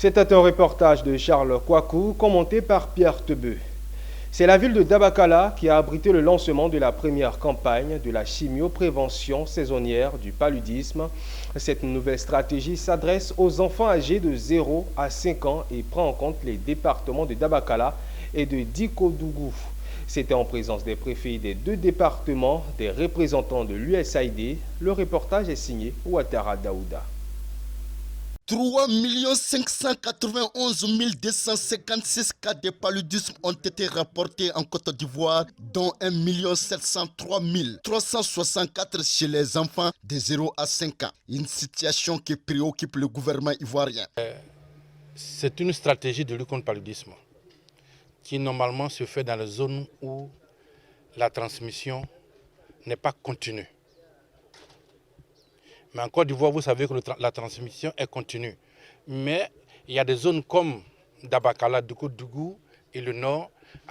C'était un reportage de Charles Kouakou, commenté par Pierre Tebeu. C'est la ville de Dabakala qui a abrité le lancement de la première campagne de la chimioprévention saisonnière du paludisme. Cette nouvelle stratégie s'adresse aux enfants âgés de 0 à 5 ans et prend en compte les départements de Dabakala et de Dikodougou. C'était en présence des préfets des deux départements, des représentants de l'USAID. Le reportage est signé Ouattara Daouda. 3 591 256 cas de paludisme ont été rapportés en Côte d'Ivoire, dont 1 703 364 chez les enfants de 0 à 5 ans. Une situation qui préoccupe le gouvernement ivoirien. C'est une stratégie de lutte contre le paludisme qui normalement se fait dans les zones où la transmission n'est pas continue. Mais en Côte d'Ivoire, vous savez que la transmission est continue. Mais il y a des zones comme Dabakala, Dikodougou et le nord,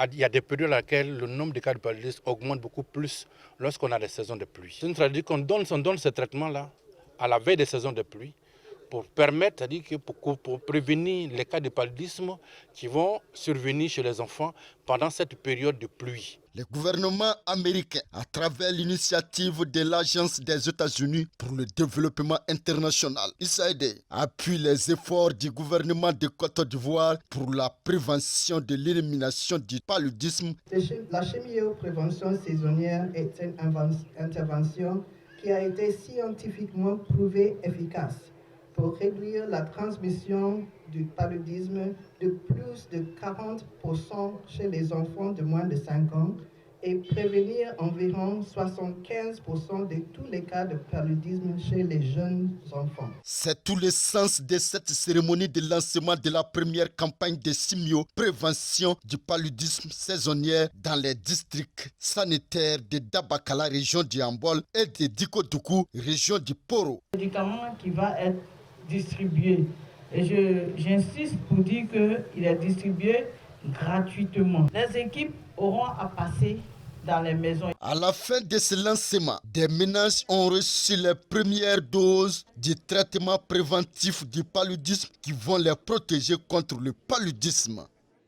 il y a des périodes dans lesquelles le nombre de cas de paludisme augmente beaucoup plus lorsqu'on a des saisons de pluie. C'est une stratégie qu'on donne ce traitement-là à la veille des saisons de pluie pour permettre, c'est-à-dire que pour prévenir les cas de paludisme qui vont survenir chez les enfants pendant cette période de pluie. Le gouvernement américain, à travers l'initiative de l'Agence des États-Unis pour le développement international, USAID, appuie les efforts du gouvernement de Côte d'Ivoire pour la prévention de l'élimination du paludisme. La chimioprévention saisonnière est une intervention qui a été scientifiquement prouvée efficace pour réduire la transmission du paludisme de plus de 40% chez les enfants de moins de 5 ans et prévenir environ 75% de tous les cas de paludisme chez les jeunes enfants. C'est tout le sens de cette cérémonie de lancement de la première campagne de chimio-prévention du paludisme saisonnière dans les districts sanitaires de Dabakala, région du Ambol, et de Dikodougou, région du Poro. Le médicament qui va être distribué, et j'insiste pour dire qu'il est distribué gratuitement. Les équipes auront à passer dans les maisons. À la fin de ce lancement, des ménages ont reçu les premières doses du traitement préventif du paludisme qui vont les protéger contre le paludisme.